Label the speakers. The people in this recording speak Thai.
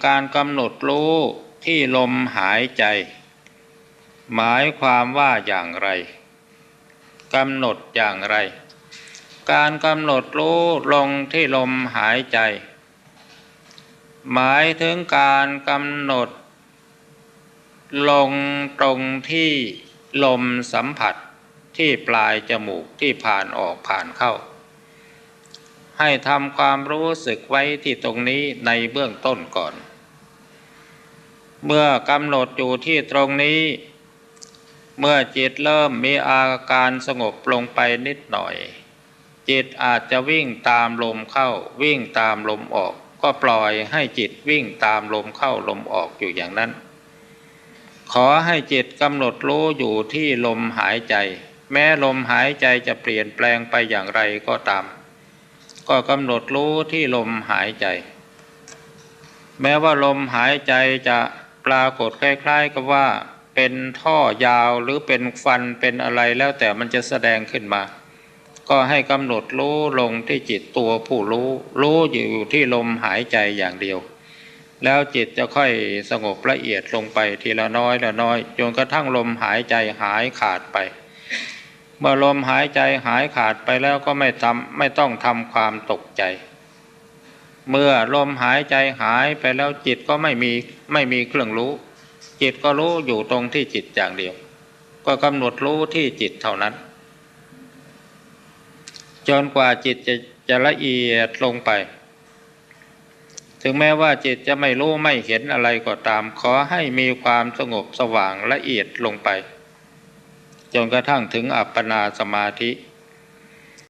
Speaker 1: การกำหนดรู้ที่ลมหายใจหมายความว่าอย่างไรกำหนดอย่างไรการกำหนดรู้ลงที่ลมหายใจหมายถึงการกำหนดลงตรงที่ลมสัมผัสที่ปลายจมูกที่ผ่านออกผ่านเข้าให้ทำความรู้สึกไว้ที่ตรงนี้ในเบื้องต้นก่อนเมื่อกำหนดอยู่ที่ตรงนี้เมื่อจิตเริ่มมีอาการสงบลงไปนิดหน่อยจิตอาจจะวิ่งตามลมเข้าวิ่งตามลมออกก็ปล่อยให้จิตวิ่งตามลมเข้าลมออกอยู่อย่างนั้นขอให้จิตกำหนดรู้อยู่ที่ลมหายใจแม้ลมหายใจจะเปลี่ยนแปลงไปอย่างไรก็ตามก็กำหนดรู้ที่ลมหายใจแม้ว่าลมหายใจจะปรากฏคล้ายๆกับว่าเป็นท่อยาวหรือเป็นฟันเป็นอะไรแล้วแต่มันจะแสดงขึ้นมาก็ให้กำหนดรู้ลงที่จิตตัวผู้รู้อยู่ที่ลมหายใจอย่างเดียวแล้วจิตจะค่อยสงบละเอียดลงไปทีละน้อยละน้อยจนกระทั่งลมหายใจหายขาดไปเมื่อลมหายใจหายขาดไปแล้วก็ไม่ต้องทำความตกใจเมื่อลมหายใจหายไปแล้วจิตก็ไม่มีเครื่องรู้จิตก็รู้อยู่ตรงที่จิตอย่างเดียวก็กำหนดรู้ที่จิตเท่านั้นจนกว่าจิตจะละเอียดลงไปถึงแม้ว่าจิตจะไม่รู้ไม่เห็นอะไรก็ตามขอให้มีความสงบสว่างละเอียดลงไปจนกระทั่งถึงอัปปนาสมาธิ